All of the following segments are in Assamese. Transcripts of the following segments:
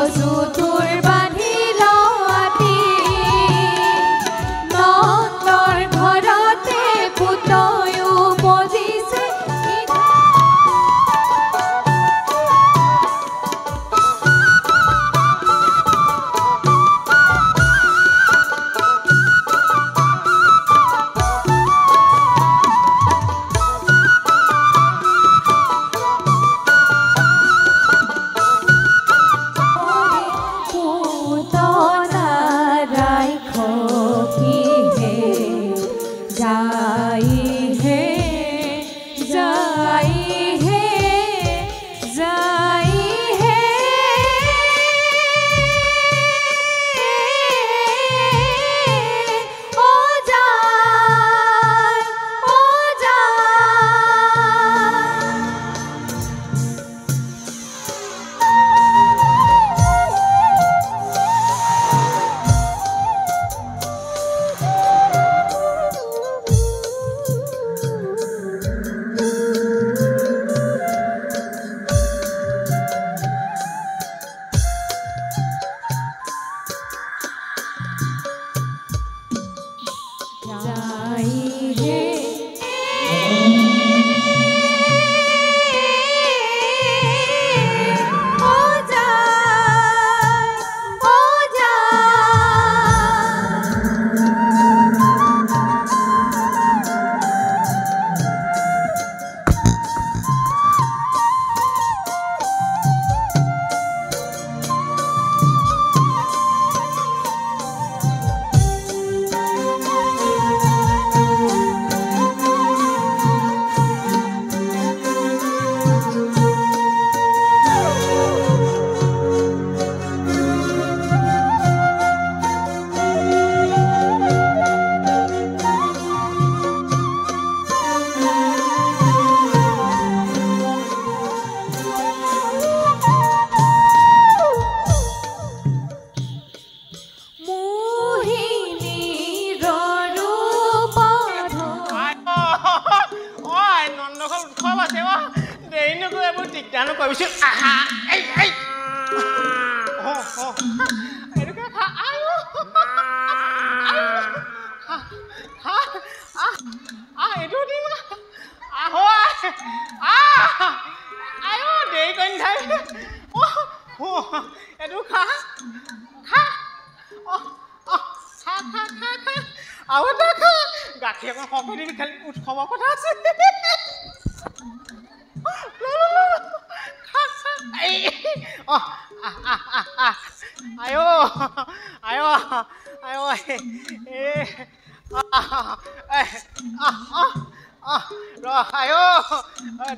কচুটোৰ বান্ধি লৱাতি নন্দৰ ঘৰতে পুতয়ো বজিছে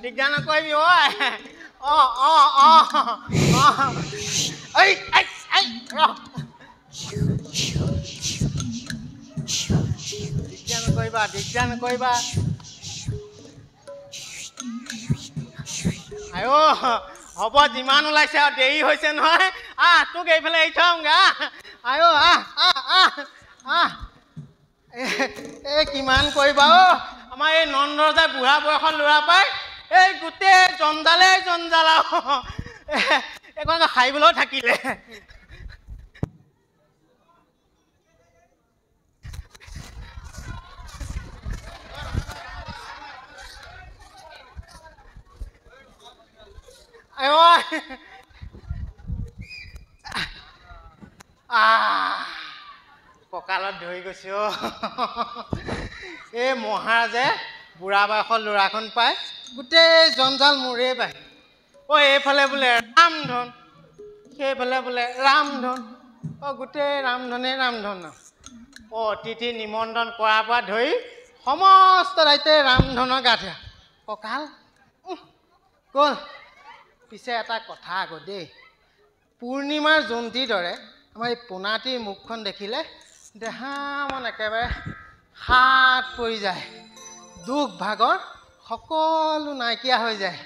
দিগদাৰ নকৰিবি ঐ দিগদাৰ নকৰিবা আয়ো হ'ব যিমান ওলাইছে আৰু দেৰি হৈছে নহয় তোক এইফালে এৰি থওঁগা আয়ো এই কিমান কৰিবা আমাৰ এই নন্দৰ যে বুঢ়া বয়সৰ ল'ৰা পায় এই গোটেই জঞ্জালে জঞ্জাল এইখন সাৰিবলৈও থাকিলে কঁকালত ধৰি গৈছে এই মহাৰাজে বুঢ়া বয়সৰ ল'ৰাখন পায় গোটেই জঞ্জাল মোৰেই পায় এইফালে বোলে ৰামধন সেইফালে বোলে ৰামধন গোটেই ৰামধনে ৰামধন অতিথি নিমন্ত্ৰণ কৰাৰ পৰা ধৰি সমস্ত দায়িত্ব ৰামধনৰ গাতে কঁকাল গ'ল পিছে এটা কথা আকৌ দেই পূৰ্ণিমাৰ জোনটিৰ দৰে আমাৰ এই পোনাটিৰ মুখখন দেখিলে দেহা মন একেবাৰে হাত পৰি যায় দুখ ভাগৰ সকলো নাইকিয়া হৈ যায়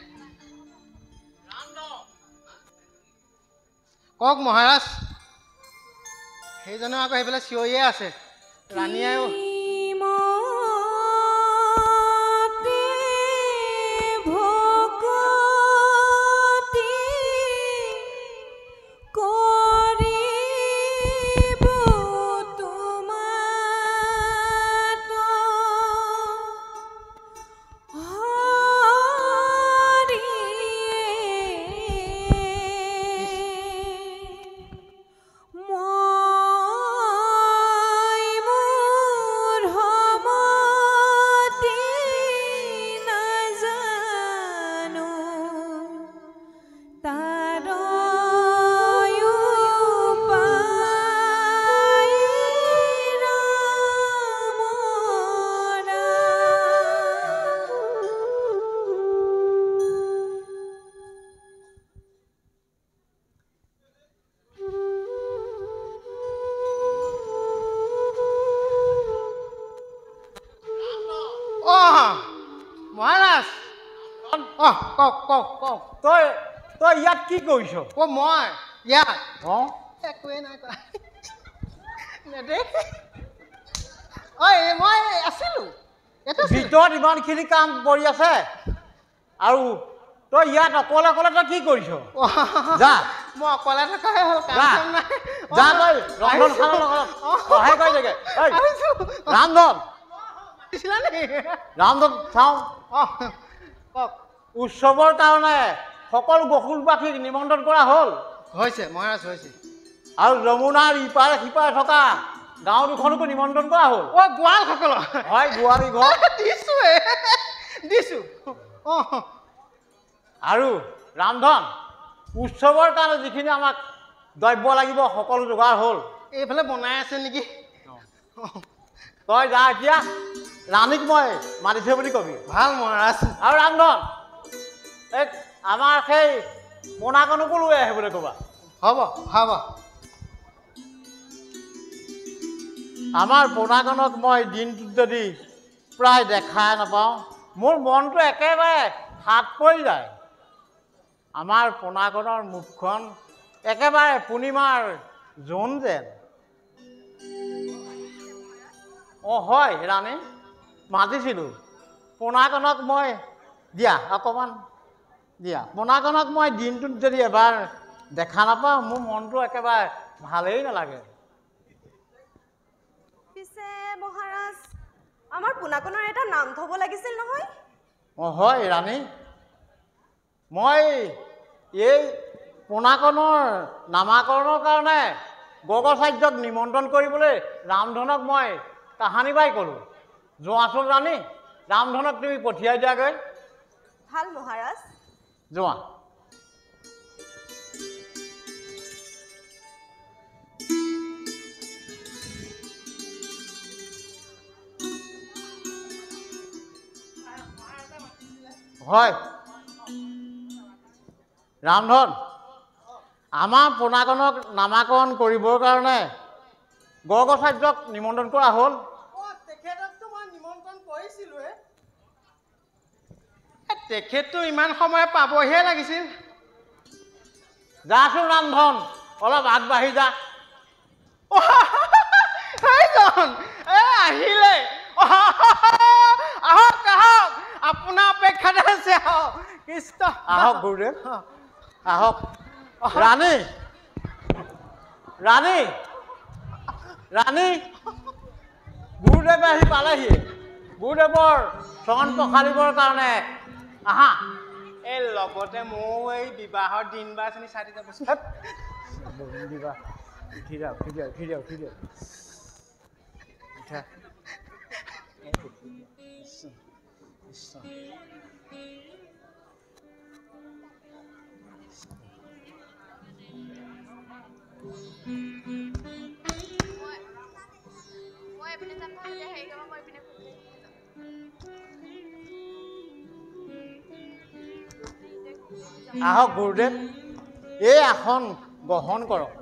কওক মহাৰাজ সেইজনে আকৌ সেইফালে চিঞৰিয়ে আছে ৰাণীয়েও को তাৰয়ো পাই ৰামৰা। মহাৰাজ কওক কওক কওক তই তই ইয়াত কি কৰিছ? মই ইয়াত অঁ একোৱে নাই কৰা নেদেখে মই আছিলোঁ ভিতৰত ইমানখিনি কাম কৰি আছে আৰু তই ইয়াত অকলে অকলে তই কি কৰিছ? যা মই অকলে থকাহে হ'ল কাম যা চাম নাই যা তই ৰন্ধনশালৰ লগত সহায় কৰি থাকে। ৰামধন ৰামধন চাওঁ কওক উৎসৱৰ কাৰণে সকলো গকুলবাসীক নিমন্ত্ৰণ কৰা হ'ল হৈছে মহাৰাজ হৈছে আৰু যমুনাৰ ইপাৰে সিপাৰে থকা গাঁও দুখনকো নিমন্ত্ৰণ কৰা হ'ল। গোৱালসকলৰ হয় গোৱাৰী ঘৰ দিছোঁ আৰু ৰামধন উৎসৱৰ কাৰণে যিখিনি আমাক দ্ৰব্য লাগিব সকলো যোগাৰ হ'ল। এইফালে বনাই আছে নেকি তই যা এতিয়া ৰাণীক মই মাতিছে বুলি কবি। ভাল মহাৰাজ আৰু ৰামধন এই আমাৰ সেই মোনাকণকো লৈ আহিবলৈ ক'বা। হ'ব হ'ব আমাৰ পোনাকণক মই দিনটোত যদি প্ৰায় দেখাই নাপাওঁ মোৰ মনটো একেবাৰে হাত পৰি যায়। আমাৰ পোনাকণৰ মুখখন একেবাৰে পূৰ্ণিমাৰ জোন যেন। হয় ৰাণী মাতিছিলোঁ পোনাকণক মই দিয়া অকণমান দিয়া পোনাকণক মই দিনটোত যদি এবাৰ দেখা নাপাওঁ মোৰ মনটো একেবাৰে ভালেই নালাগে। পিছে মহাৰাজ আমাৰ পোনাকণৰ এটা নাম থ'ব লাগিছিল নহয়? হয় ৰাণী মই এই পোনাকণৰ নামাকৰণৰ কাৰণে গগচাৰ্যক নিমন্ত্ৰণ কৰিবলৈ ৰামধনক মই কাহানী বাই ক'লোঁ। যোৱাচোন ৰাণী ৰামধনক তুমি পঠিয়াই দিয়াগৈ। ভাল মহাৰাজ। যোৱা হয় ৰামধন আমাৰ পোনাকণক নামাকৰণ কৰিবৰ কাৰণে গগচাৰ্যক নিমন্ত্ৰণ কৰা হ'ল। তেখেতকতো মই নিমন্ত্ৰণ কৰিছিলোঁৱে তেখেতটো ইমান সময় পাবহিহে লাগিছিল। যাচোন ৰামধন অলপ আগবাঢ়ি যা। আহিলে আহক আহক আপোনাৰ অপেক্ষাতে আছে আহক কৃষ্ণ আহক গুৰুদেৱ আহক। ৰাণী ৰাণী ৰাণী গুৰুদেৱে আহি পালেহি। গুৰুদেৱৰ চৰণ পখালিবৰ কাৰণে আহা। এই লগতে ময়ো এই বিবাহৰ দিন বাৰ চিনি চাই দি যাবচোন। উঠি যাওক উঠি যাওক উঠি যাওক উঠি যাওক উঠা। আহক গুৰুদেৱ এই আসন গ্ৰহণ কৰক।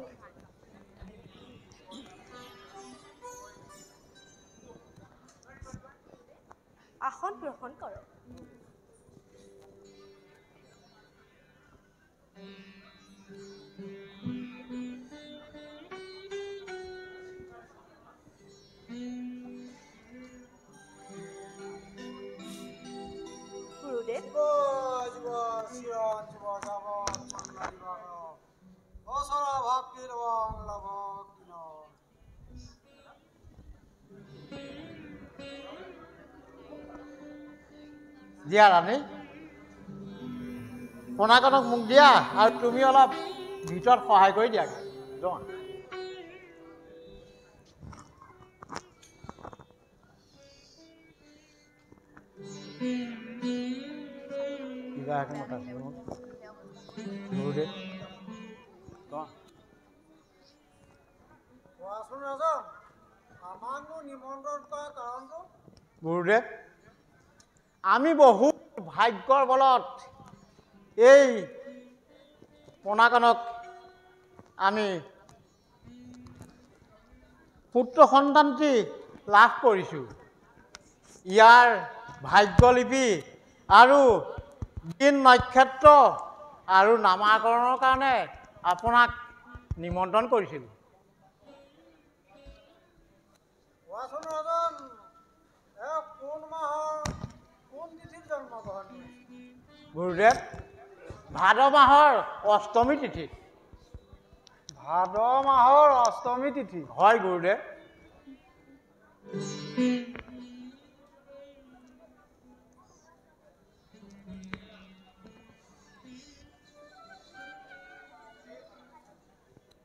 আসন গ্ৰহণ কৰক। গুৰুদেৱ দিয়া ৰাণী পোনাকণক মোক দিয়া আৰু তুমি অলপ ভিতৰত সহায় কৰি দিয়া। যোৱা কিবা এখন মতা আছে মোক। গুৰুদেৱ কোৱাচোন ৰাজন, আমাকনো নিমন্ত্ৰণ কৰা কাৰণটো? গুৰুদেৱ আমি বহুত ভাগ্যৰ বলত এই পোনাকণক আমি পুত্ৰ সন্তানটি লাভ কৰিছোঁ। ইয়াৰ ভাগ্যলিপি আৰু দিন নক্ষত্ৰ আৰু নামাকৰণৰ কাৰণে আপোনাক নিমন্ত্ৰণ কৰিছিলোঁ। কোৱাচোন ৰাজন, কোন মাহৰ কোন তিথিত জন্মগ্ৰহণ কৰিছে? গুৰুদেৱ ভাদ মাহৰ অষ্টমী তিথিত। ভাদ মাহৰ অষ্টমী তিথি। হয় গুৰুদেৱ।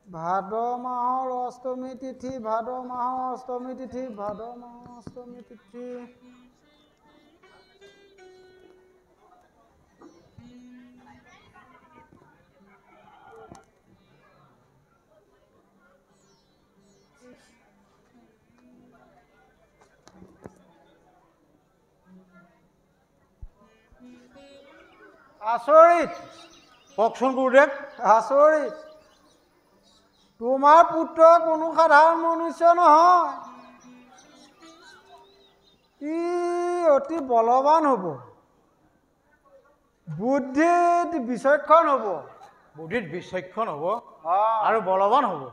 ভাদ মাহৰ অষ্টমী তিথি, ভাদ মাহৰ অষ্টমী তিথি, ভাদ মাহৰ অষ্টমী তিথি। আচৰিত, কওকচোন গুৰুদেৱ। আচৰিত। তোমাৰ পুত্ৰ কোনো সাধাৰণ মনুষ্য নহয়, ই অতি বলৱান হ'ব, বুদ্ধিত বিচক্ষণ হ'ব, বুদ্ধিত বিচক্ষণ হ'ব আৰু আৰু বলৱান হ'ব।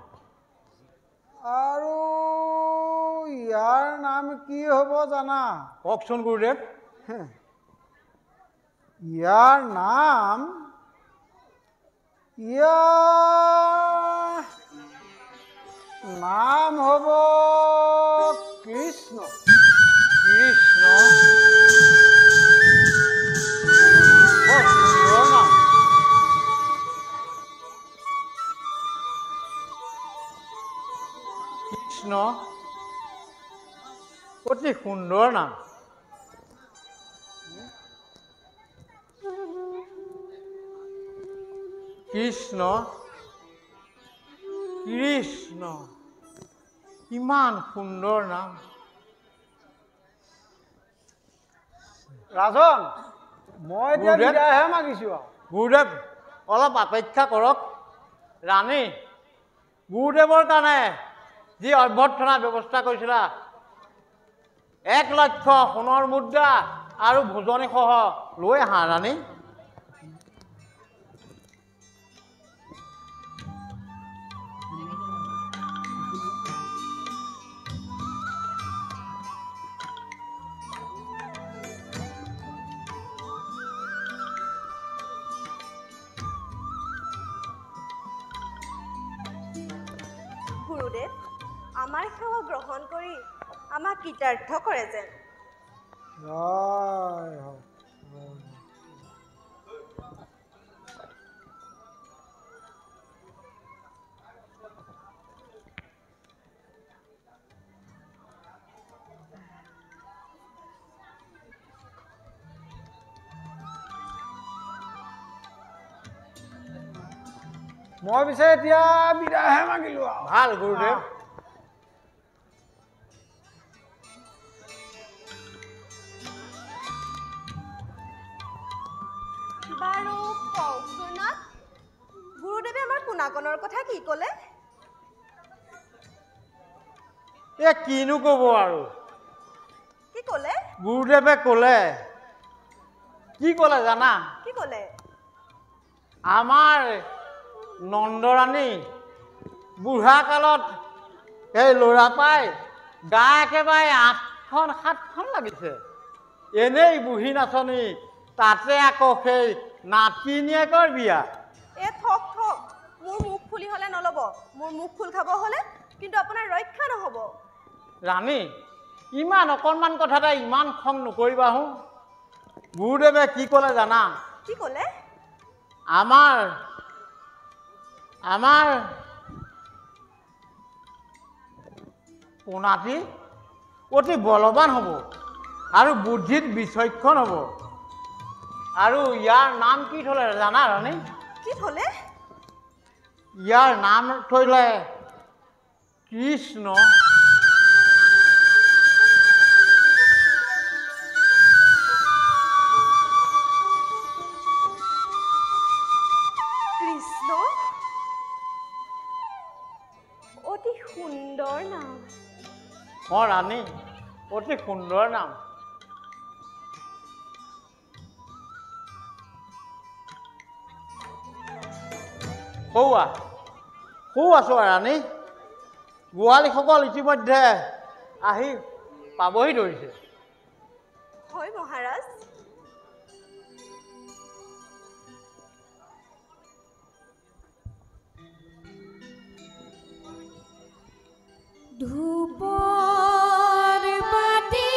আৰু ইয়াৰ নাম কি হ'ব জানা? কওকচোন গুৰুদেৱ। ইয়াৰ নাম হ'ব কৃষ্ণ। কৃষ্ণ বৰ সুন্দৰ নাম। কৃষ্ণ অতি সুন্দৰ নাম। কৃষ্ণ কৃষ্ণ ইমান সুন্দৰ নাম। ৰাজন, মই এতিয়া গুৰুদেৱ। বিদায়হে মাগিছোঁ আৰু। গুৰুদেৱ অলপ অপেক্ষা কৰক। ৰাণী, গুৰুদেৱৰ কাৰণে যি অভ্যৰ্থনাৰ ব্যৱস্থা কৰিছিলা, 1 লক্ষ সোণৰ মুদ্ৰা আৰু ভোজনীসহ লৈ আহা ৰাণী। গুৰুদেৱ, আমাৰ সেৱা গ্ৰহণ কৰি আমাক কৃতাৰ্থ কৰে যেন। জয় হওক। মই পিছে এতিয়া বিদায়হে মাগিলোঁ আৰু। ভাল গুৰুদেৱ। বাৰু কওকচোন, গুৰুদেৱে আমাৰ পোনাকণৰ কথা কি ক'লে? কিনো ক'ব আৰু। কি ক'লে? গুৰুদেৱে ক'লে, কি ক'লে জানা? কি ক'লে? আমাৰ নন্দৰাণী বুঢ়া কালত এই ল'ৰা পাই গা একেবাৰে 8খন 7খন লাগিছে। এনেই বুঢ়ী নাচনী, তাতে আকৌ সেই নাতিনীয়েকৰ বিয়া। থক থক, মোৰ মুখ ফুলি হ'লে নল'ব। মোৰ মুখ ফুল খাব হ'লে কিন্তু আপোনাৰ ৰক্ষা নহ'ব। ৰাণী, ইমান অকণমান কথাতে ইমান খং নকৰিবা হো। গুৰুদেৱে কি ক'লে জানা? কি ক'লে? আমাৰ পোনাটি অতি বলৱান হ'ব আৰু বুদ্ধিত বিচক্ষণ হ'ব। আৰু ইয়াৰ নাম কি থ'লে জানা ৰাণী? কি কি থলে ইয়াৰ নাম থলে কৃষ্ণ কৃষ্ণ অতি সুন্দৰ নাম ৰাণী অতি সুন্দৰ নাম সৌ আছো ৰাণী গোৱালীসকল ইতিমধ্যে আহি পাবহি ধৰিছে হয় মহাৰাজ ধূপৰ বাতি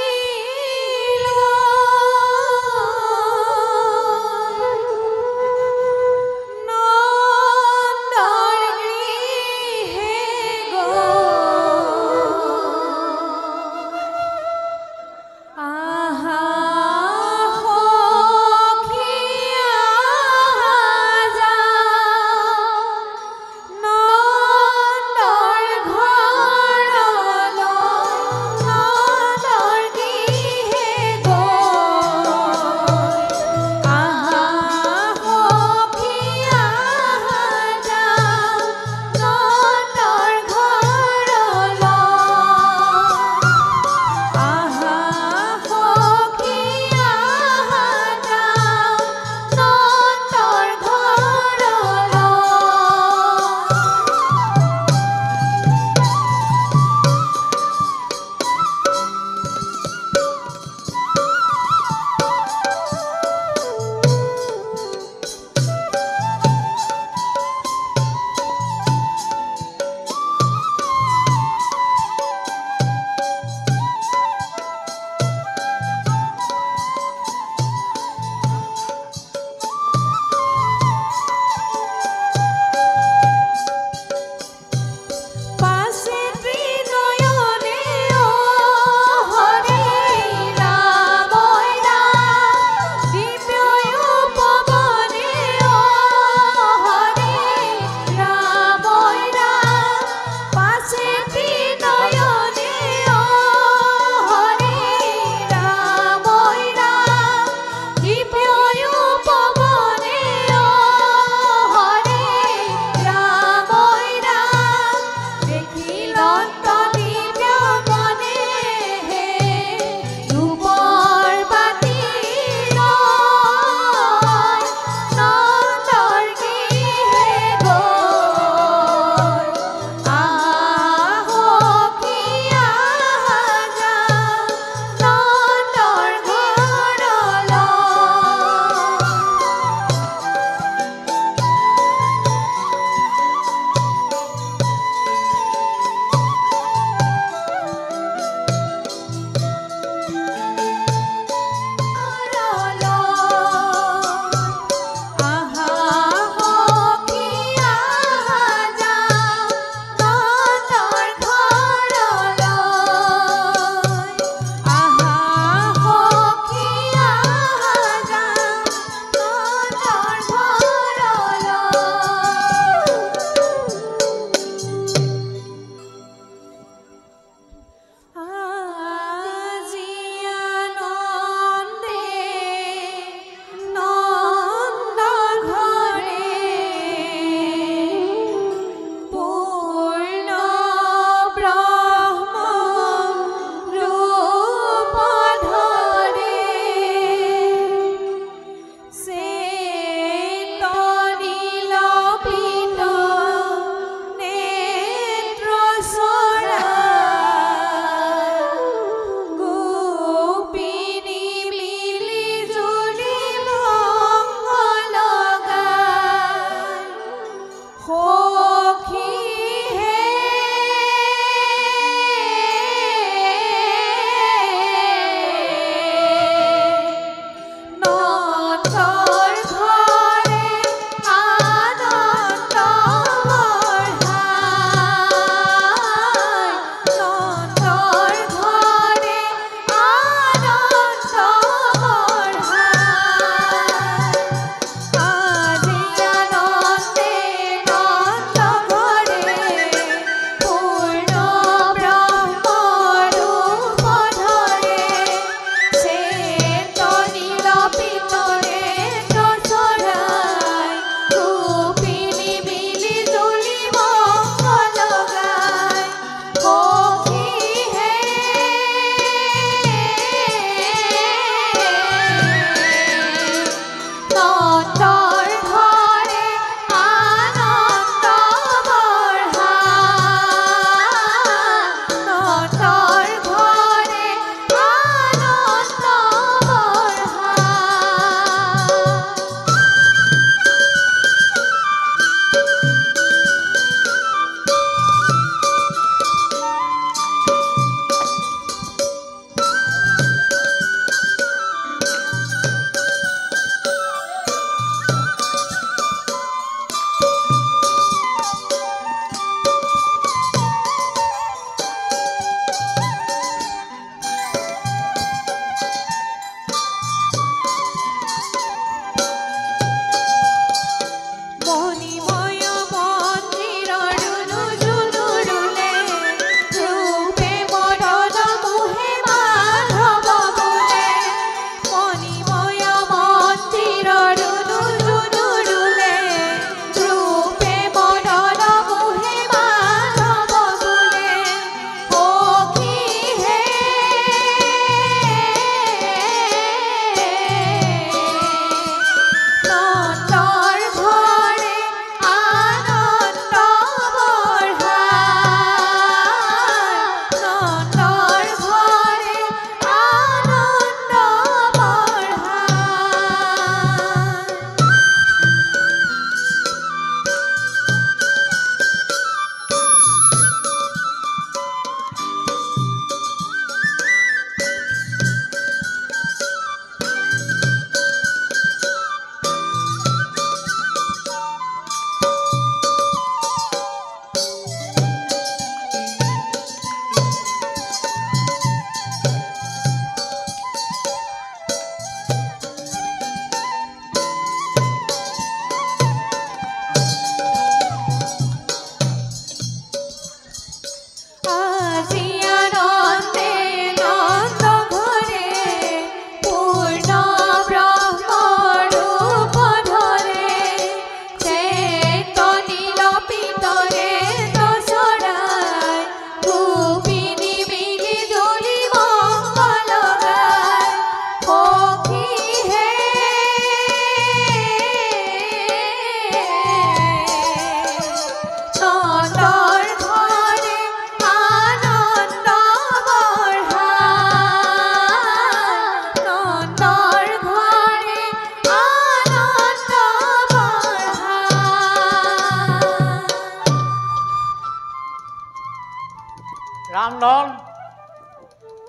ৰামধন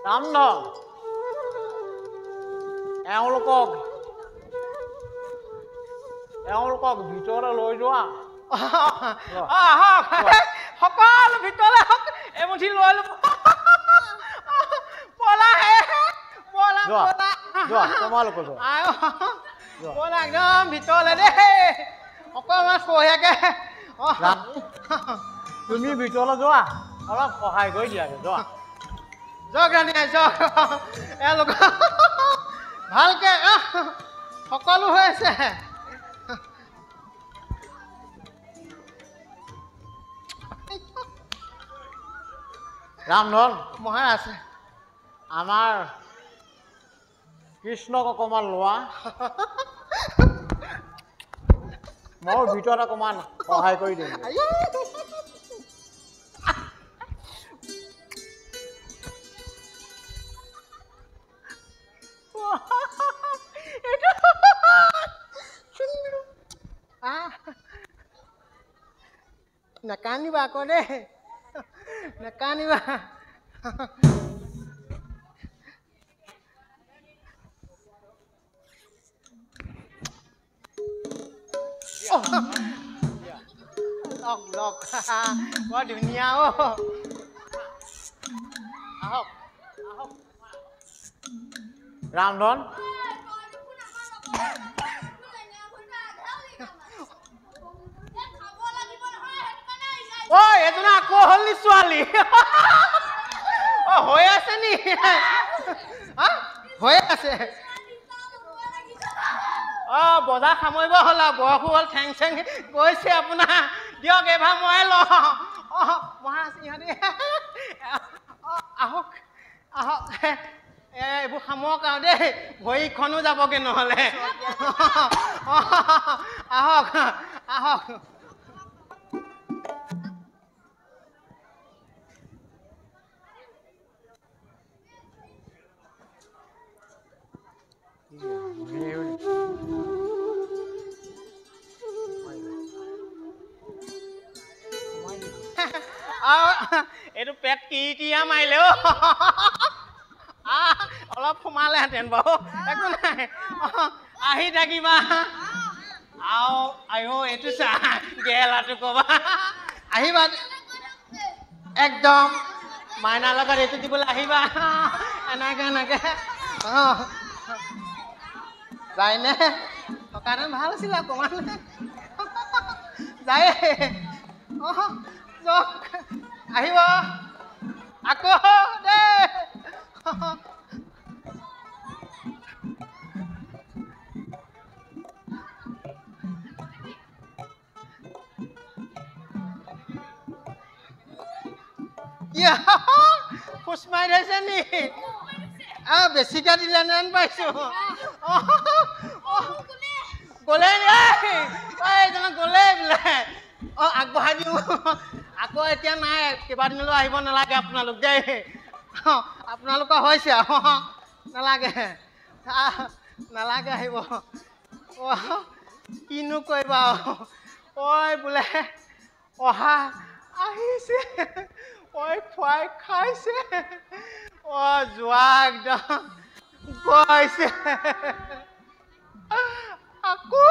ৰামধন এওঁলোকক ভিতৰলৈ লৈ যোৱা আহক সকলো ভিতৰলৈ আহক এমুঠি লৈ ল'ব পলা পলা পলা যোৱা তোমালোকে যোৱা পলা একদম ভিতৰলৈ দেই অকণমান সহিয়াকে তুমি ভিতৰলৈ যোৱা অলপ সহায় কৰি দিয়াগে যোৱা যাওক ৰাণী যাওক এওঁলোক ভালকে সকলো হৈ আছে ৰামধন মহাৰাজ আমাৰ কৃষ্ণক অকণমান লোৱা মই ভিতৰত অকণমান সহায় কৰি দিম নাকান্দিবা আকৌ দেই নাকান্দিবা লগ লগ বৰ ধুনীয়া আহক আহক ৰামধন ঐ এজনা আকৌ হ'ল নি ছোৱালী হৈ আছে নি হৈ আছে বজাৰ সামৰিব হ'ল আৰু বয়সো হ'ল ঠেং চেং গৈছে আপোনাৰ দিয়ক এবাৰ মই লওঁ মহাৰাজ ইহঁতে আহক আহক এইবোৰ সামৰক আৰু দেই ভৰিখনো যাবগৈ নহ'লে আহক আহক এইটো পেট কিৰিকিৰিয়া মাৰিলে অলপ সোমালেহেঁতেন বাৰু একো নাই আহি থাকিবা আইও এইটো চা গেলাটো ক'বা আহিবা একদম মাইনাৰ লগত এইটো দিবলৈ আহিবা এনেকে এনেকে যায়নে থকাটো ভাল আছিলে অকণমান যায় যাওক আহিব আকৌ দেই খোজ মাৰি ধৰিছে নি বেছিকে দিলে নেন পাইছো গ'লে এইজনক গ'লে বোলে আগবঢ়াই দিওঁ আকৌ এতিয়া নাই কেইবাদিনলৈ আহিব নালাগে আপোনালোক দেই আপোনালোকৰ হৈছে নালাগে নালাগে আহিব কিনো কৰিবা ঐ বোলে অহা আহিছে ঐ খুৱাই খাইছে যোৱা একদম গৈছে আকৌ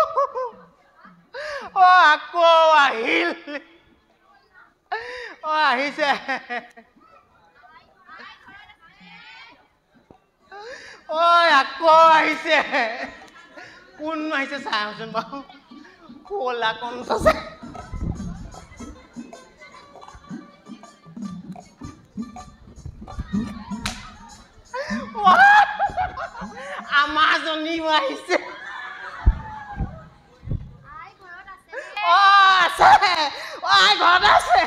আকৌ আহিল আহিছে আকৌ আহিছে কোন আহিছে চাওঁচোন বাৰু ক'লা কোন আছে আমাজনীও আহিছে আছে ঘৰত আছে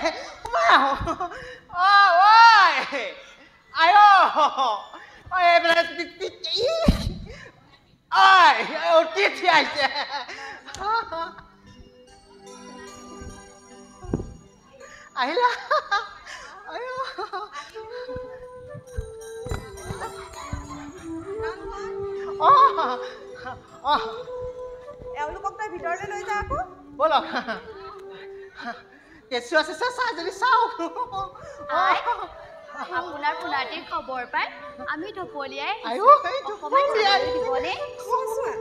এইবিলাক অতিথি আহিছে আহিলা এওঁলোকক তই ভিতৰলৈ লৈ যা আকৌ ব'লক কেঁচুৱা চেঁচুৱা চাই যদি চাওঁ আপোনাৰ পুনাটিৰ খবৰ পাই আমি ঢপলিয়াই আইও এই ঢপলিয়াই দিবনে চোৱা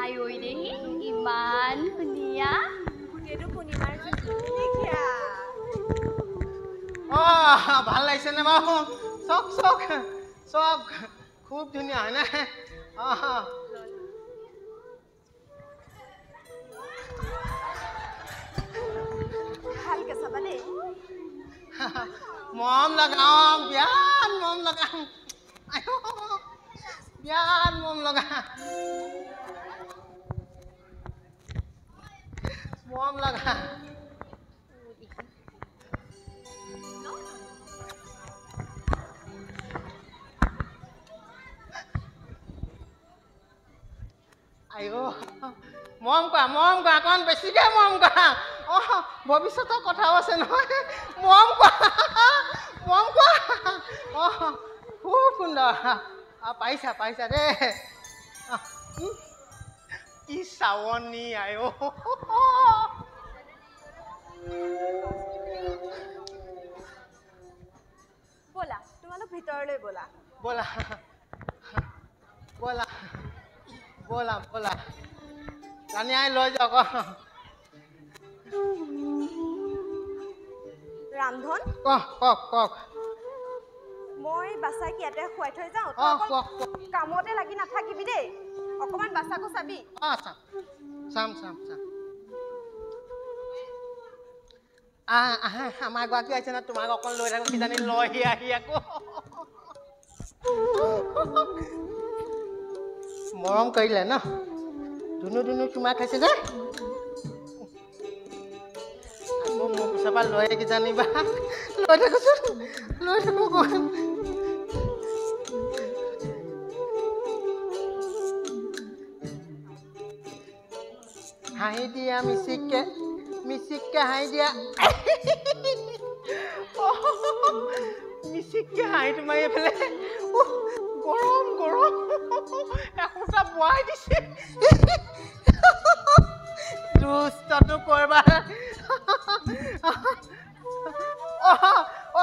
আইঐ দেহি ইমান ধুনীয়া গোটেইটো পূৰ্ণিমাৰ দেখিয়া ভাল লাগিছে নে বাৰু চক চক চক খুব ধুনীয়া হয়নে ভালকে চাবা দেই মৰম লগাম বিয়াত মৰম লগাম বিয়াত মৰম লগা মৰম লগা আইও মৰম কৰা অকণ বেছিকে মৰম কৰা ভৱিষ্যতৰ কথাও আছে নহয় মৰম কৰা খুব সুন্দৰ পাইছা দেই কি চাৱনী আইও ব'লা তোমালোক ভিতৰলৈ ব'লা ব'লা ৰাণী আই লৈ যাওক ৰামধন কওক মই বাচ্চাক ইয়াতে শুৱাই থৈ যাওঁ কওক কামতে লাগি নাথাকিবি দেই অকণমান বাচ্চাকো চাবি চাম আমাৰ গৰাকী আহিছে ন তোমাক অকণ লৈ থাকো কিজানি লৈ আহি আকৌ মৰম কৰিলে ন ধুনু চুমা খাইছে যে আকৌ মোৰ পিছৰ পৰা লৈ কিজানি বা লৈ থাকো হাঁহি দিয়া মিচিককে হাঁহি দিয়া মিচিককে হাঁহিটো মাৰি পেলাই গৰম এসোঁচা বোৱাই দিছে দুষ্টটো কৰবা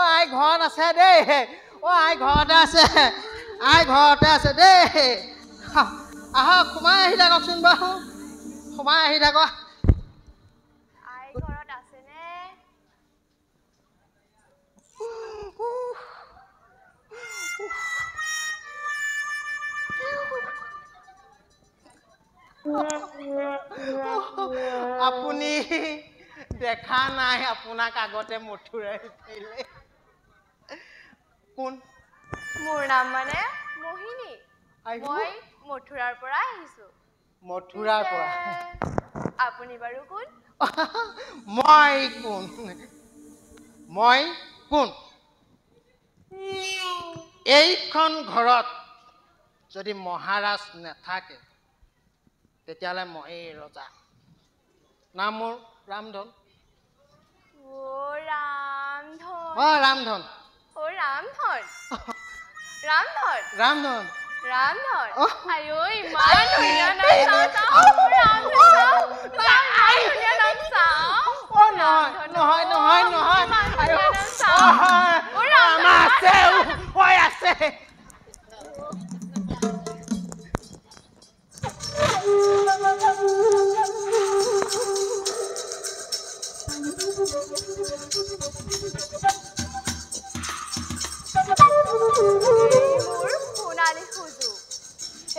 আই ঘৰত আছে দেই আই ঘৰতে আছে দেই আহক সোমাই আহি থাককচোন বাৰু সোমাই আহি থাকক আই ঘৰত আছেনে আপুনি দেখা নাই আপোনাক আগতে মথুৰাই দিলে কোন মোৰ নাম মানে মোহিনী মই মথুৰাৰ পৰা আহিছো মথুৰাৰ পৰা আপুনি বাৰু কোন মই কোন এইখন ঘৰত যদি মহাৰাজ নাথাকে তেতিয়াহ'লে মই ৰজা নাম মোৰ ৰামধন ৰামধন আইঐ ইমান ধুনীয়া নহয় আছে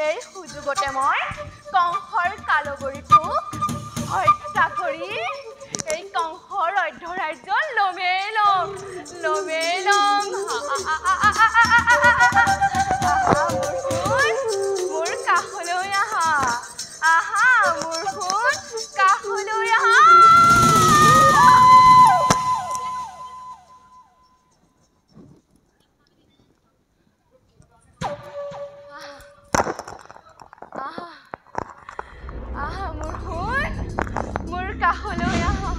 এই সুযোগতে মই কংসৰ কালবৰীটোক হত্যা কৰি এই কংসৰ অৰ্ধৰাজ্য লমেই ল'ম মোৰ কাষলৈ আহা মোৰ সোণ কাষলৈ আহা মোৰ সোণ মোৰ কাষলৈ আহা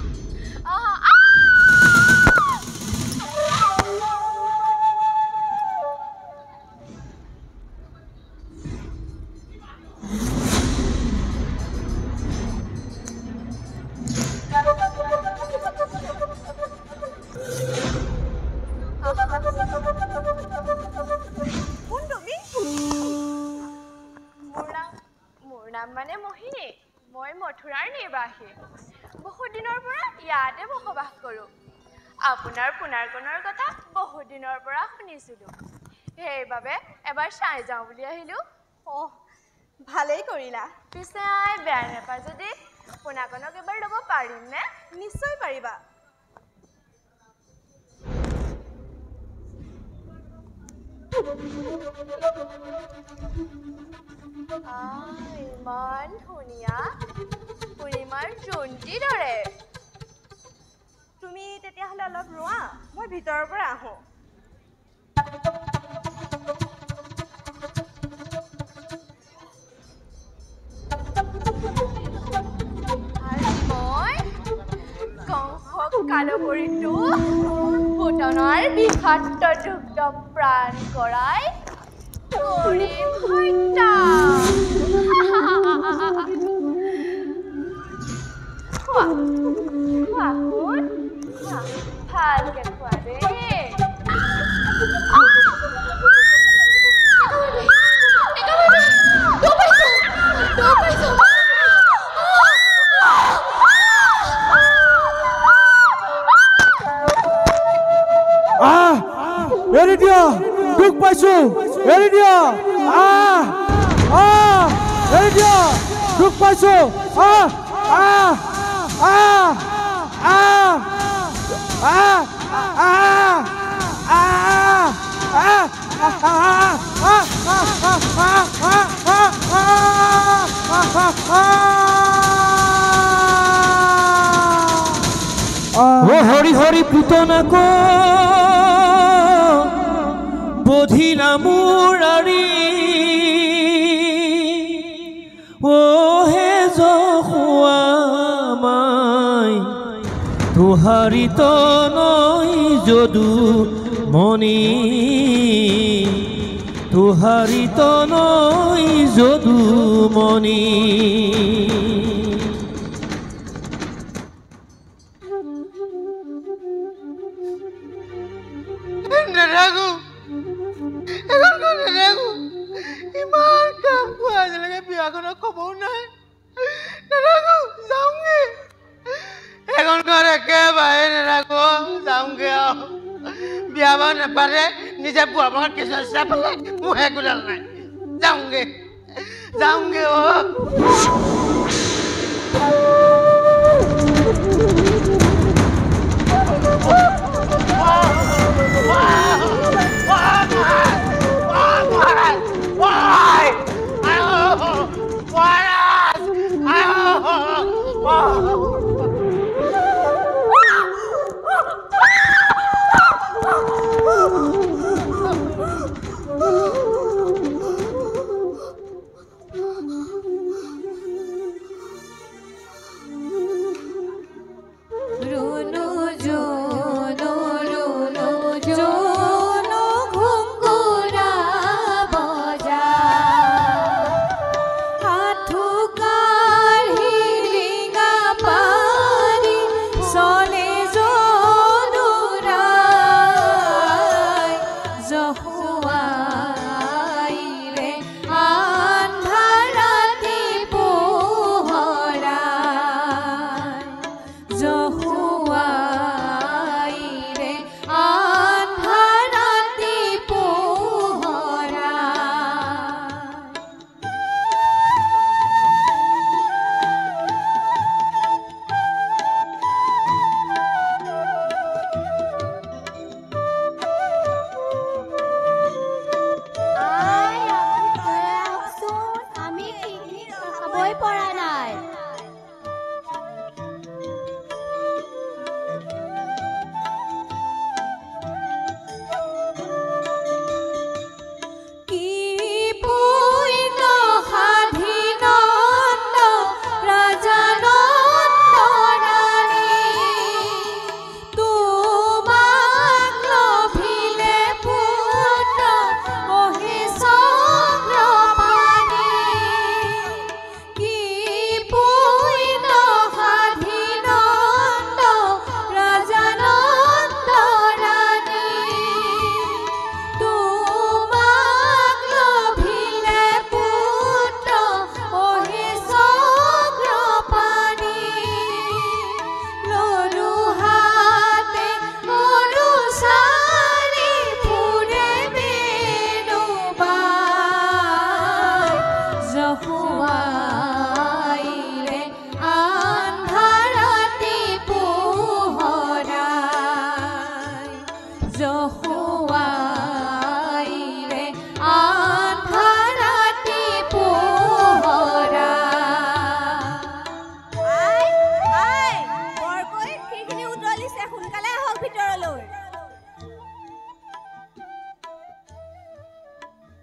নিবাসী বহুত দিনৰ পৰা ইয়াতে বসবাস কৰোঁ আপোনাৰ পোনাৰকণৰ কথা বহুত দিনৰ পৰা শুনিছিলোঁ সেইবাবে এবাৰ চাই যাওঁ বুলি আহিলোঁ অহ ভালেই কৰিলা পিছে বেয়া নাপায় যদি পোনাৰকণক এবাৰ ল'ব পাৰিমনে নিশ্চয় পাৰিবা ইমান ধুনীয়া পূৰ্ণিমাৰ জোনটিৰ দৰে তুমি তেতিয়াহ'লে অলপ ৰোৱা মই ভিতৰৰ পৰা আহোঁ মই কংসক কালবৰীটো ফুটনৰ বিষাক্ত দুগ্ধ প্ৰাণ কৰাই কৰিম হত্যা ভালকে খোৱা দেই এৰি দিয়া দুখ পাইছো এৰি দিয়া এৰি দিয়া দুখ পাইছো হরি হরি পুতনাক বধিলা মুরারি ও হে যখুয়ামাই তোহারি তো নই যদু মনি তোহারি তো নই যদু মনি নাথাকো এখন নাথাকো ইমান কাম কৰা আজিলৈকে বিয়াখনৰ খবৰো নাই নাথাকো যাওঁগে এখন ঘৰত একেবাৰে নাথাকো যাওঁগে আৰু বিয়া বাৰু নাপাতে নিজে পুৱা ভাগত কিছু চাপলে মোৰ একোডাল নাই যাওঁগে যাওঁগে ভিতৰলৈ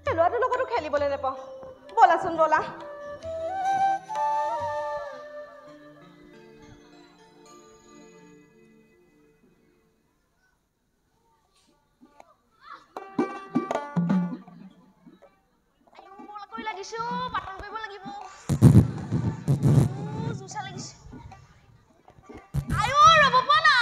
ল'ৰাটোৰ লগতো খেলিবলৈ নাপাওঁ ব'লাচোন ব'লা পাতল কৰিব লাগিব জুচা লাগিছে আয়ো ৰ'ব পালা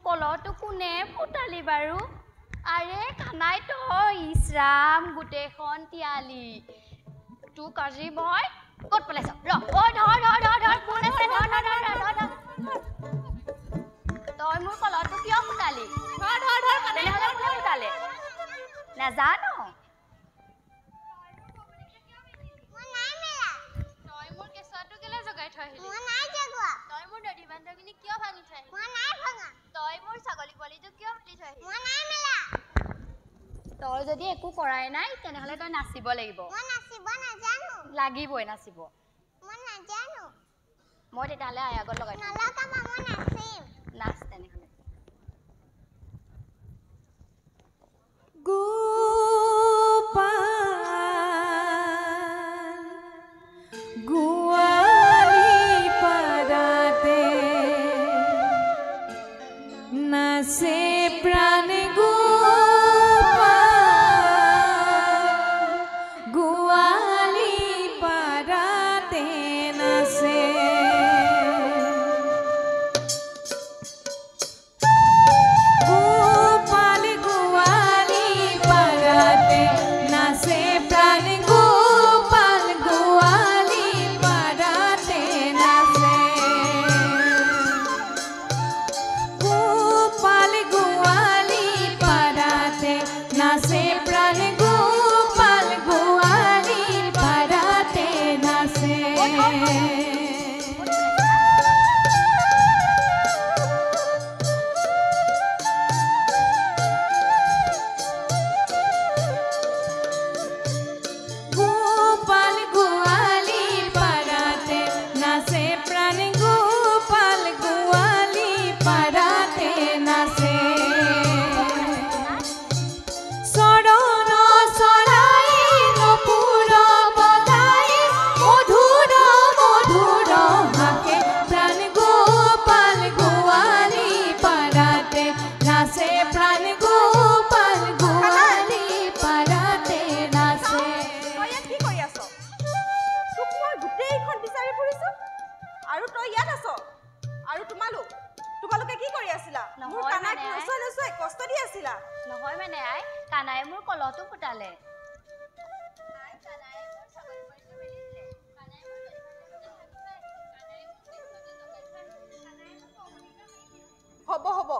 কলটো কোনে ফুটালি বাৰু আৰে কানাই তই ইছৰাম গোটেইখন তিয়ালি তোক আজি মই ক'ত পেলাইছ ৰ ঐ ধৰ ধৰ ধৰ ধৰ কোন আছে ধৰ ধৰ ধৰ ধৰ ধৰ তই মোৰ কলটো কিয় ফুটালি ধৰ ধৰ ধৰ তেনেহ'লে কোনে ফুটালে নাজানো তই মোৰ কেঁচুৱাটো কেলে জগাই থৈ আহিলি তই মোৰ নদী বান্ধৱীজনী কিয় ভাঙি থৈ আহিলি তই মোৰ ছাগলী পোৱালিটো কিয় ফুটি থৈ আহিলি তই যদি একো কৰাই নাই তেনেহ'লে তই নাচিব লাগিব লাগিবই নাচিব মই তেতিয়াহ'লে আই আগত লগাই নাচ তেনেহ'লে হ'ব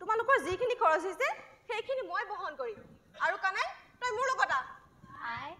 তোমালোকৰ যিখিনি খৰচ হৈছে সেইখিনি মই বহন কৰিম আৰু কানাই তই মোৰ লগত আহ আই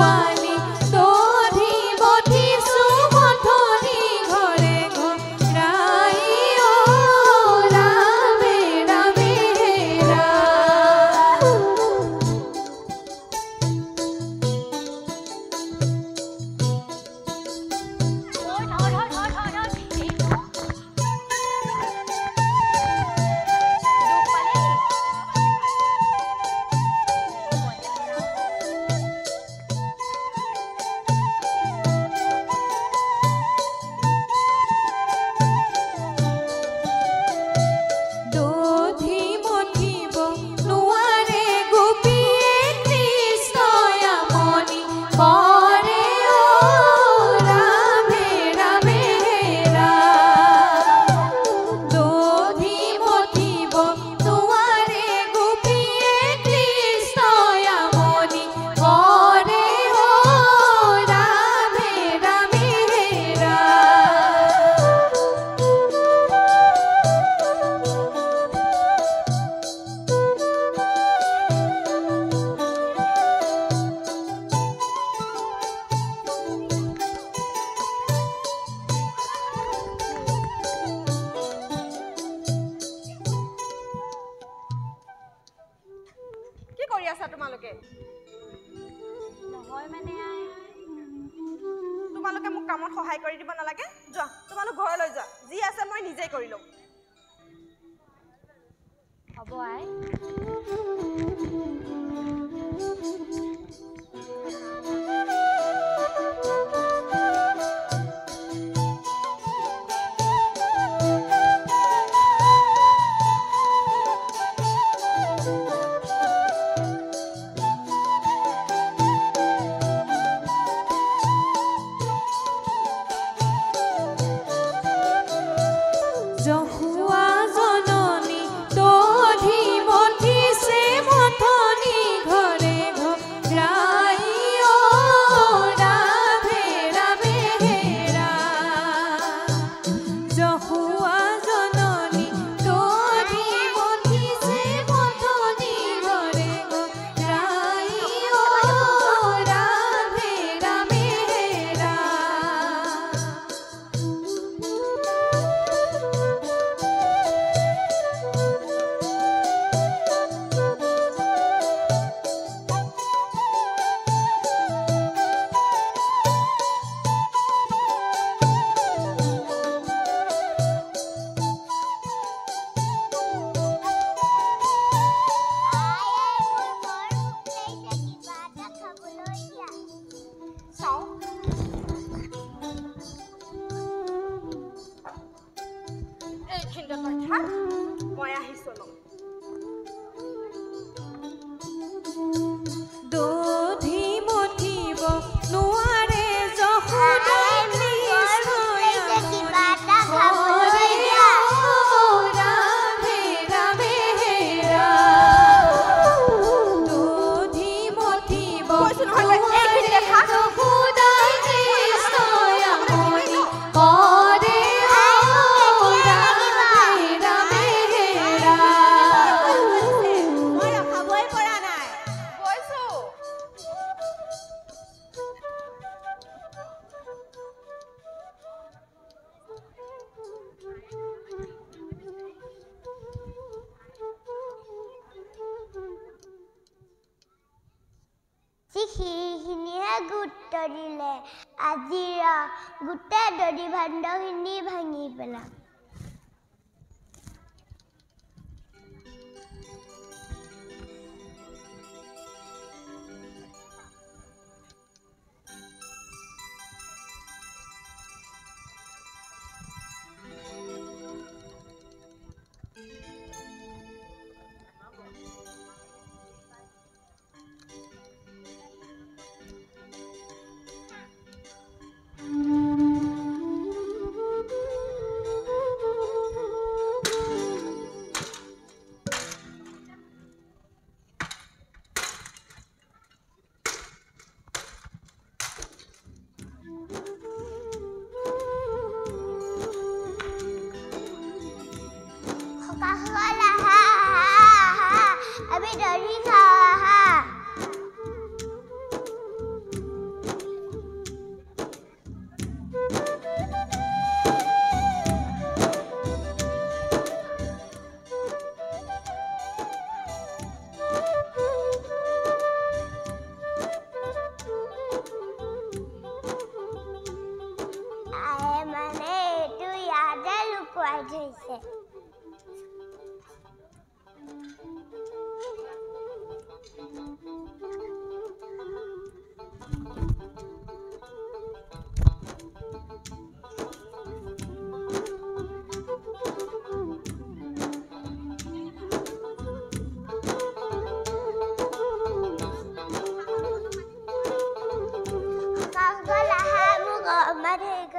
পোৱালি দধি বধিছো মথনি ঘৰে ঘৰাই অ ৰামে ৰামে ৰাম দধি মথিব নোৱাৰে গোপীয়ে কৃষ্ণই আমনি কৰে অ ৰামে ৰামে ৰাম দধি মথিব নোৱাৰে গোপীয়ে কৃষ্ণই আমনি কৰে অ ৰামে ৰামে কি কৰি আছা তোমালোকে নহয় মানে আই তোমালোকে মোক কামত সহায় কৰি দিব নালাগে যোৱা তোমালোক ঘৰলৈ যোৱা যি আছে মই নিজেই কৰি ল'ম হ'ব আই জহুৱা জননী দধি মথিছে মথনি ঘৰে ঘৰাই অ ৰামে ৰামে ৰাম জহুৱা জননী দধি মথিছে মথনি ঘৰে ঘৰাই অ ৰামে ৰামে ৰাম চাওঁ এইখিনিতে তই থাক মই আহিছোঁ ন দধি মথিব নোৱাৰে যশোদাই কৃষ্ণই আমনি কৰে অ ৰামে ৰামে ৰাম দধি মথিব কৈছোঁ নহয় তই এইখিনিতে থাক যশোদাই কৃষ্ণই আমনি কৰে অ ৰামে ৰামে ৰাম মই ৰখাবই পৰা নাই কৈছোঁ যিখিনিহে গুৰুত্ব দিলে আজি গোটেই দধি ভাণ্ডখিনি ভাঙি পেলাম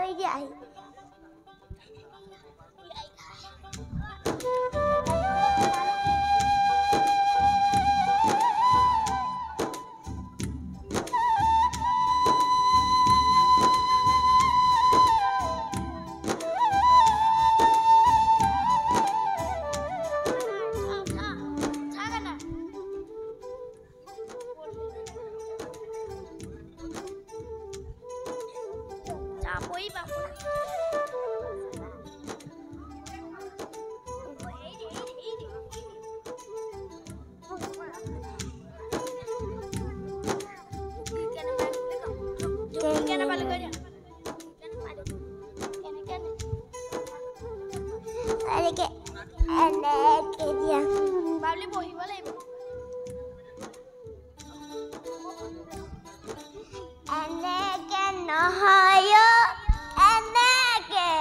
কৰি দিয়াহি বাবলি বহিব লাগিব এনেকে নহয় এনেকে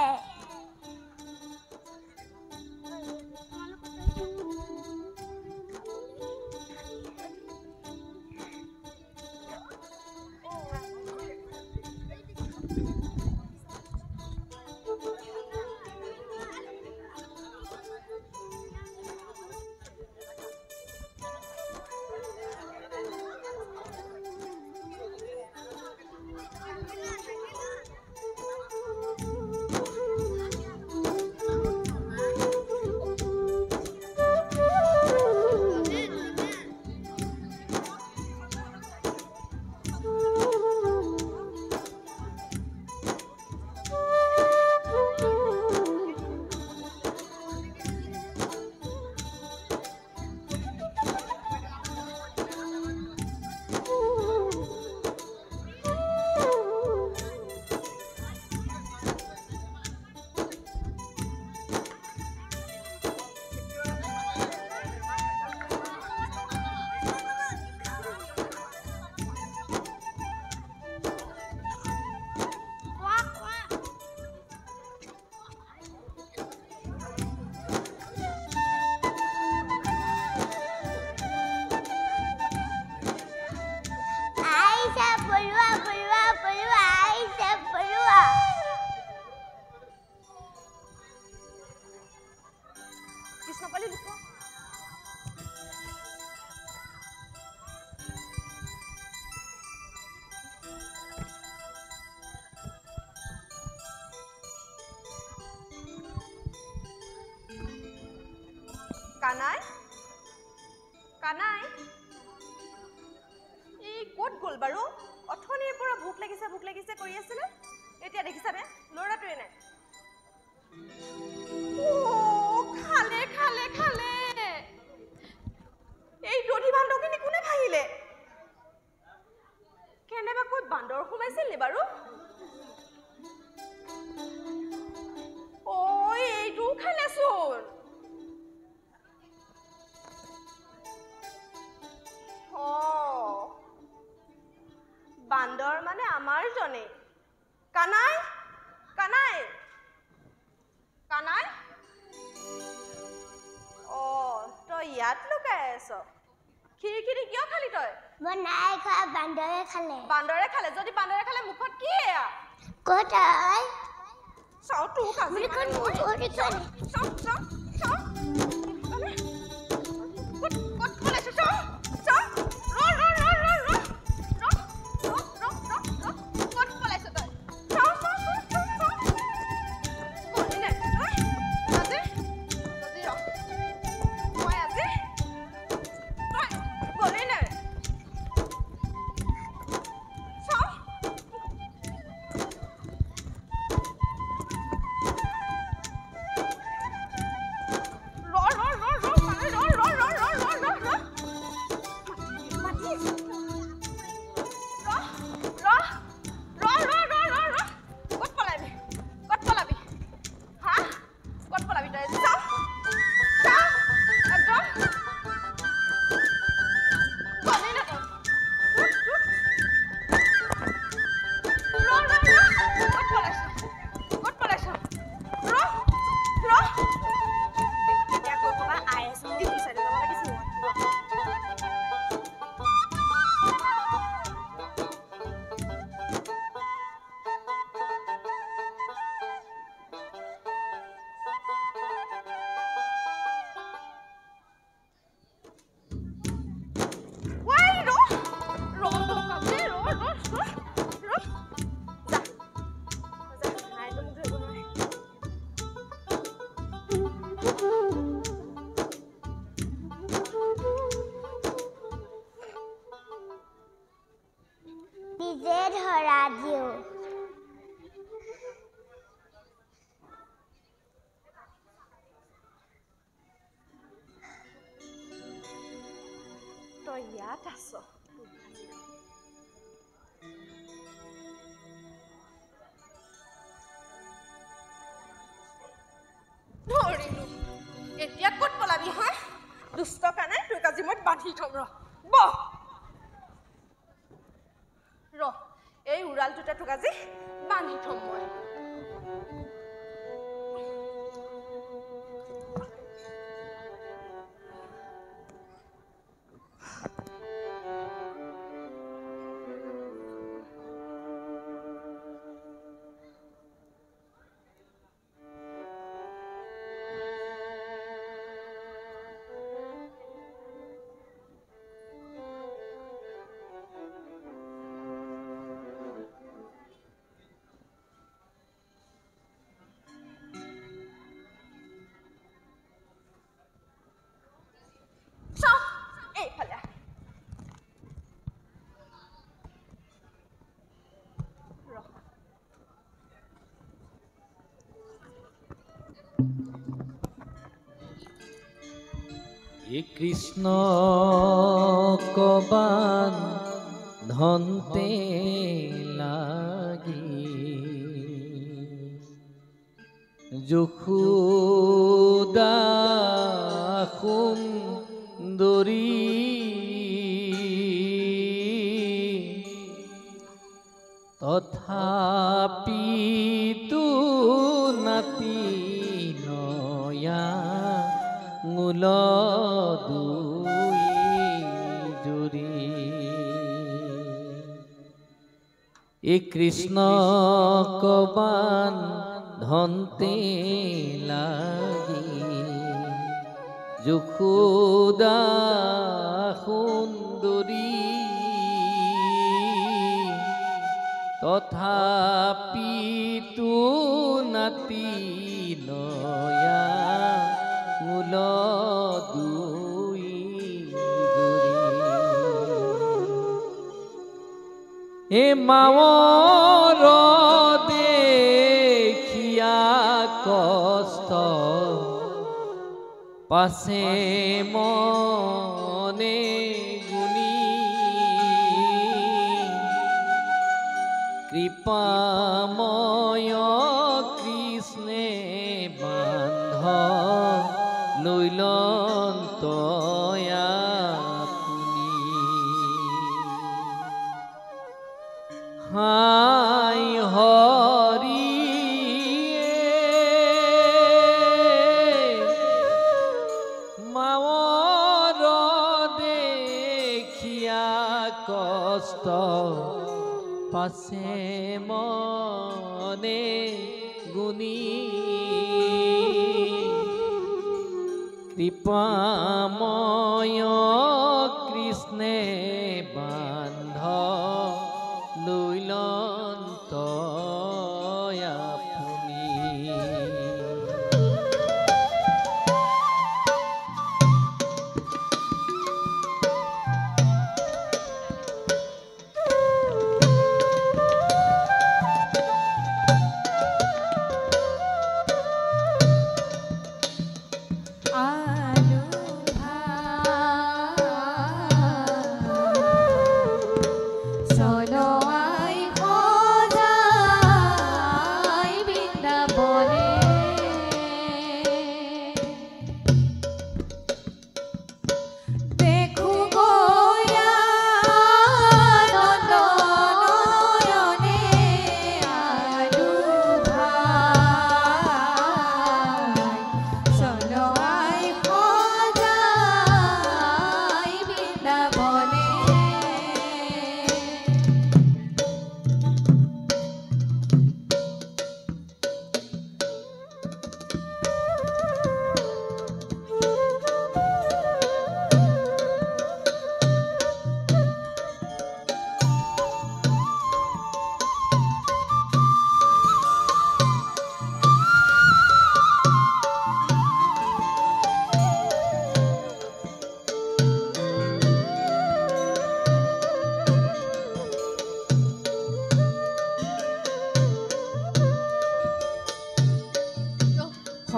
কৃষ্ণপালি লোক কানাই কানাই এই ক'ত গ'ল বাৰু অথনিৰ পৰা ভোক লাগিছে কৰি আছিলে এতিয়া দেখিছানে ল'ৰাটোৱে নাই খালে খালে খালে এই দধি বান্দৰখিনি কোনে ভাঙিলে কেনেবা ক'ত বান্দৰ সোমাইছিল নে বাৰু ঐ এইটো খালেচোন বান্দৰ মানে আমাৰ জনে কানাই কানাই কানাই তই ইয়াত লুকাই আছ খিৰিকিৰি কিয় খালি তই বনাই খোৱা বান্দৰে খালে যদি বান্দৰে খালে মুখত কি এয়া ক'ত আই চাও তোক আজি চাও ক'ত খালেছ চাও নিজে ধৰা দিওঁ তই ইয়াত আছ ধৰিলো এতিয়া ক'ত পলাবি হা দুষ্ট কাৰণে তোক আজি মই বান্ধি থম ৰ এই উৰালটোতে তোক আজি বান্ধি থম মই কৃষ্ণ কবান ধনতে লাগি যশোদা সুন্দৰী তথাপিতো নাতি নয়া মূল দুই জুৰি এই কৃষ্ণ কবান ধনতে লাগি যশোদা সুন্দৰী তথাপিতো নাতি নয়া মূল দুই এ মাৱৰ দেখিয়া কষ্ট পাছে মনে গুণী কৃপাময় কৃষ্ণে বান্ধ লৈলন্তয়া হাই হৰি মাৱৰ দেখিয়া কষ্ট পাছে মনে গুণী কৃপাময় কৃষ্ণে বান্ধ লৈলন্তয়া আপুনি চলো আই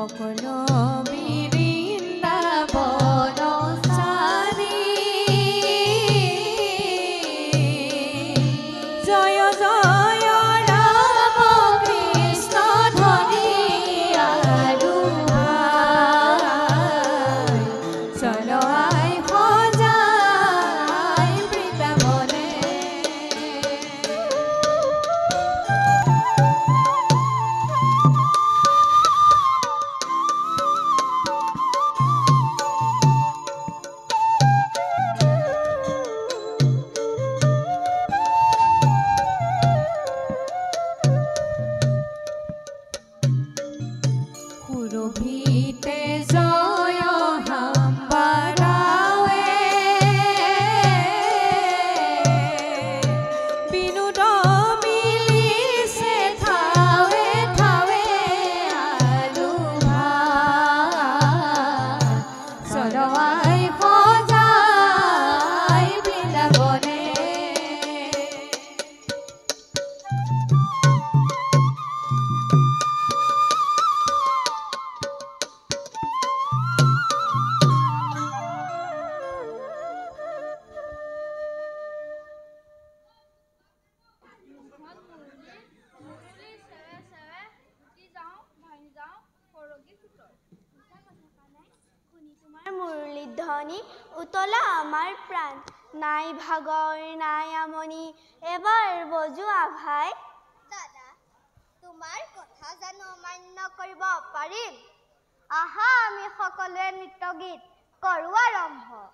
সকলো বৃন্দাবন চাৰি জয় জয় ৰাম কৃষ্ণ ধ্বনি আৰু ভাই চলো আই সজাই বৃন্দাবনে সুৰভিতে জয় হাম্বাৰাৱে বিনোদ মিলিছে থাৱে থাৱে আৰু ভাই চলৱাই সজাই বৃন্দাবনে তোমাৰ মুৰলীৰ ধ্বনি উতলা আমাৰ প্ৰাণ নাই ভাগৰ নাই আমনি এবাৰ বজোৱা ভাই দাদা তোমাৰ কথা জানো অমান্য কৰিব পাৰিম আহা আমি সকলোৱে নৃত্য গীত কৰো আৰম্ভ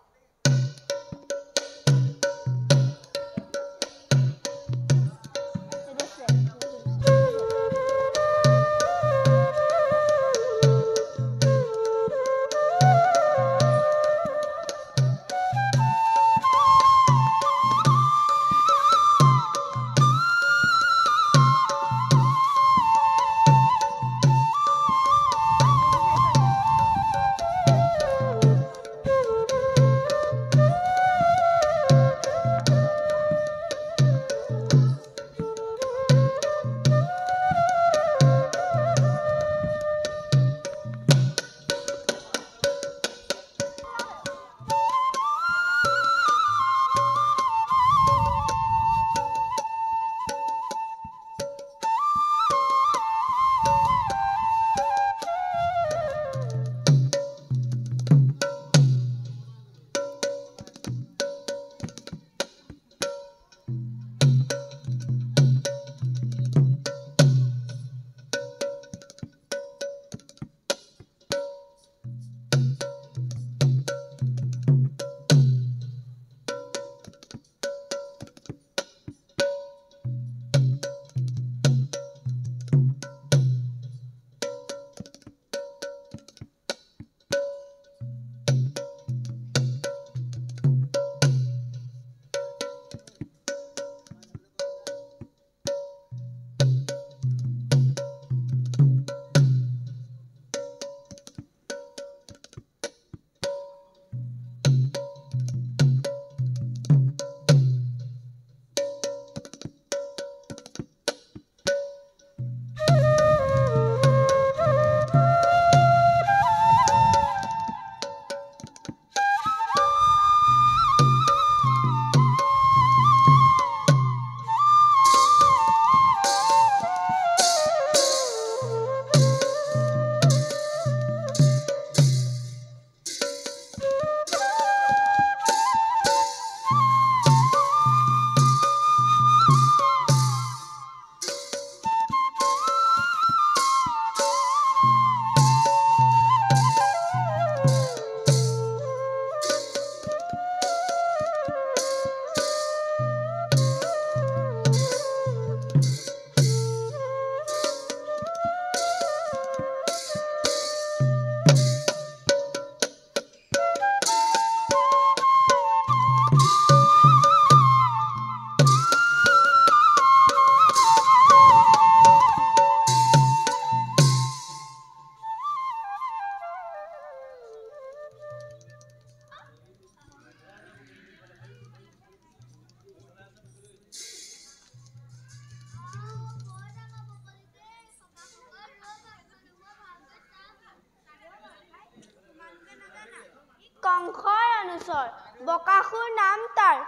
কংসৰ অনুচৰ বকাসুৰ নাম তাৰ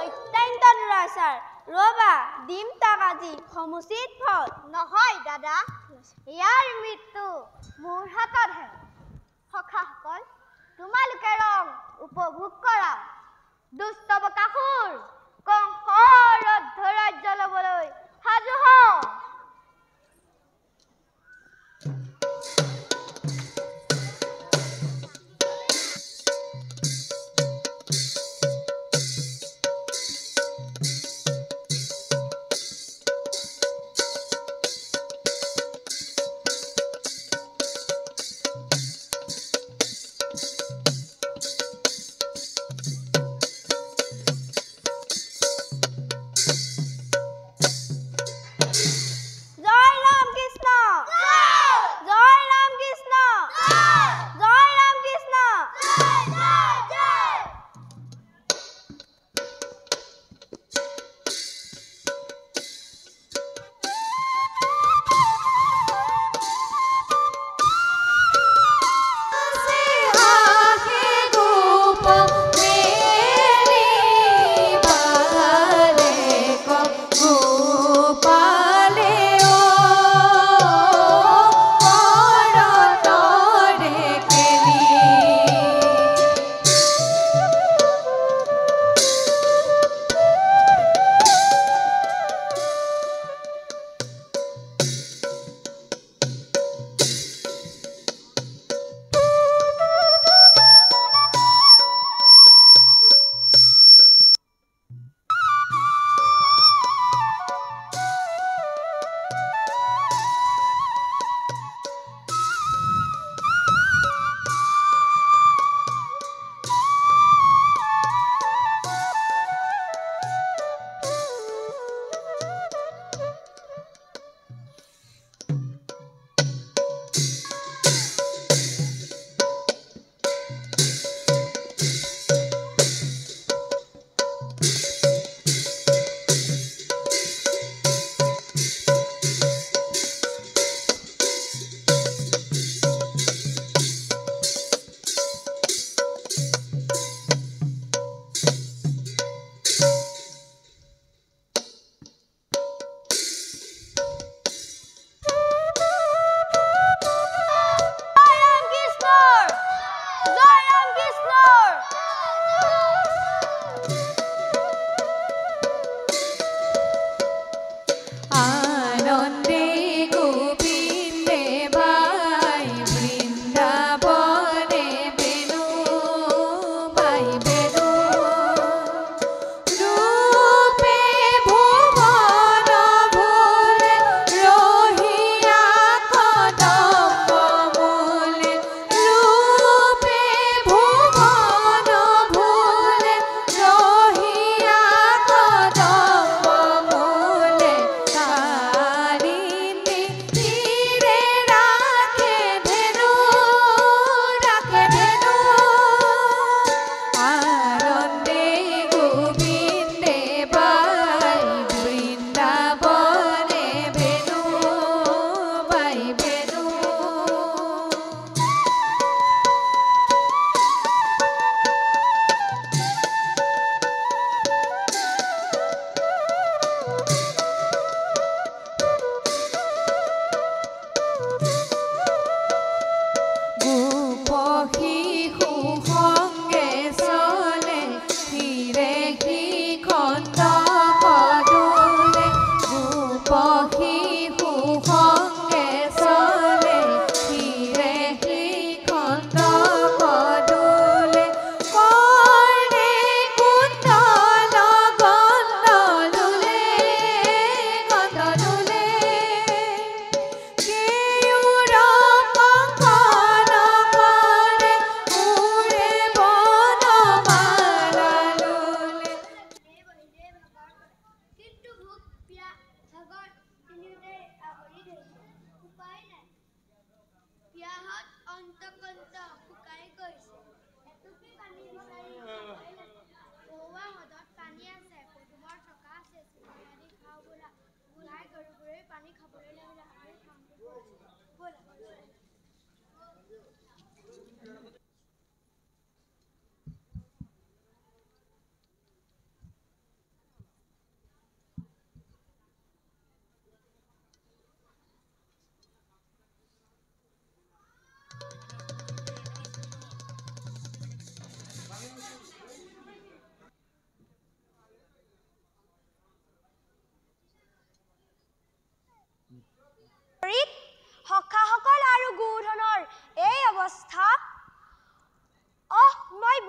অত্যন্ত দুৰাচাৰ ৰবা দিম তাক আজি সমুচিত ফল নহয় দাদা ইয়াৰ মৃত্যু মোৰ হাততহে সখাসকল তোমালোকে ৰং উপভোগ কৰা দুষ্ট বকাসুৰ কংসৰ অৰ্ধৰাজ্য ল'বলৈ সাজু হওঁ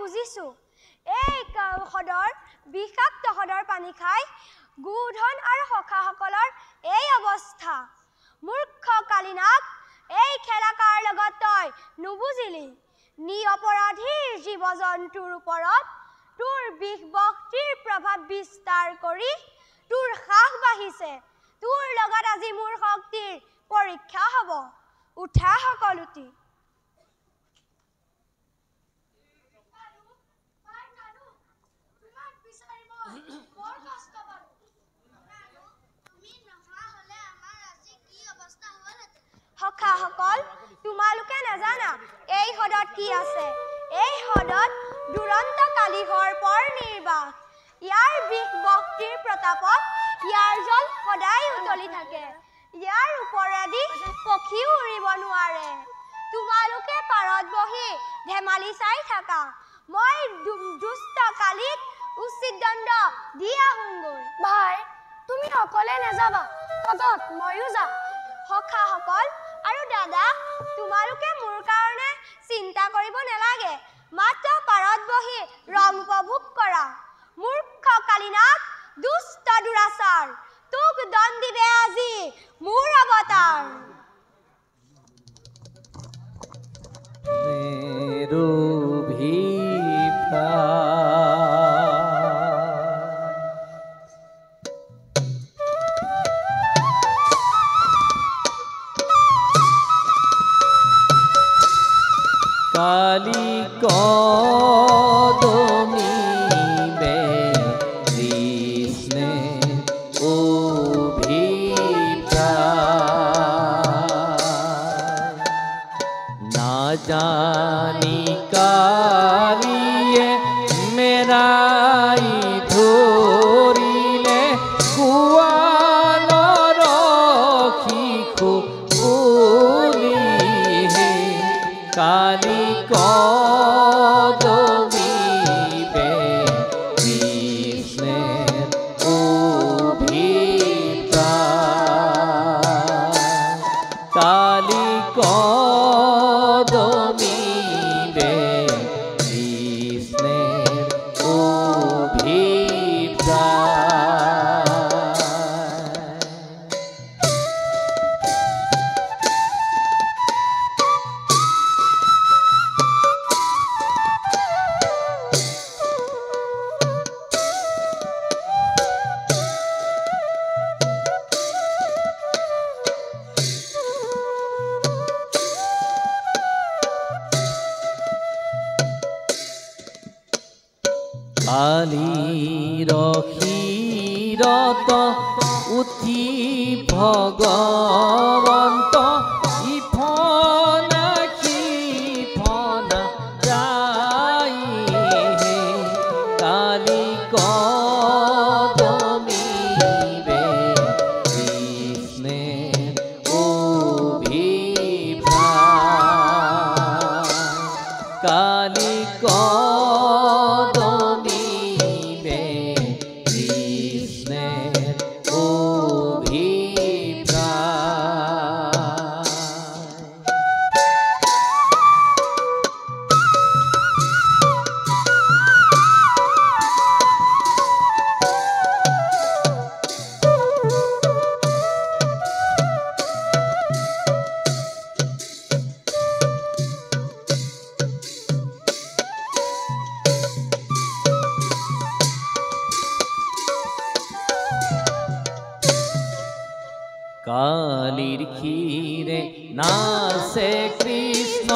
বুজিছোঁ এই সদৰ বিষাক্ত সদৰ পানী খাই গোধন আৰু সখাসকলৰ এই অৱস্থা মূৰ্খ কালিনাক এই খেলাকাৰ লগত তই নুবুজিলি নিৰপৰাধীৰ জীৱ জন্তুৰ ওপৰত তোৰ বিষ ভক্তিৰ প্ৰভাৱ বিস্তাৰ কৰি তোৰ সাহ বাঢ়িছে তোৰ লগত আজি মোৰ শক্তিৰ পৰীক্ষা হ'ব উঠা সকলোটি সখাসকল তোমালোকে নাজানা এই হ্ৰদত কি আছে এই হ্ৰদত দুৰন্ত কালী সৰ্পৰ নিৰ্বাস ইয়াৰ বিষ ভক্তিৰ প্ৰতাপত ইয়াৰ জল সদায় উতলি থাকে ইয়াৰ ওপৰেদি পক্ষীও উৰিব নোৱাৰে তোমালোকে পাৰত বহি ধেমালি চাই থাকা মই দুষ্ট কালীক উচিত দণ্ড দি আহোঁগৈ ভাই তুমি অকলে নাযাবা লগত ময়ো যাম সখাসকল আৰু দাদা তোমালোকে মোৰ কাৰণে চিন্তা কৰিব নালাগে মাত্ৰ পাৰত বহি ৰং উপভোগ কৰা মূৰ্খ কালিনাক দুষ্ট দুৰাচাৰ তোক দণ্ডিবে আজি মোৰ অৱতাৰ কালি কদমি বে কৃষ্ণে অভিপ্রায় না জানি কালিয়ে মেরাই ধরিলে কুয়ালর শিশু কালি কদমি বে কৃষ্ণের অভিপ্রায় কালি কদমি বে কৃষ্ণের কালিৰ ক্ষীৰত উঠি ভগৱন্ত ইফনা সিফনা যাই কালি কদমি বে কৃষ্ণেৰ অভিপ্ৰায় কালি কদমি বে কৃষ্ণেৰ কালিৰ ক্ষীৰে নাচে কৃষ্ণ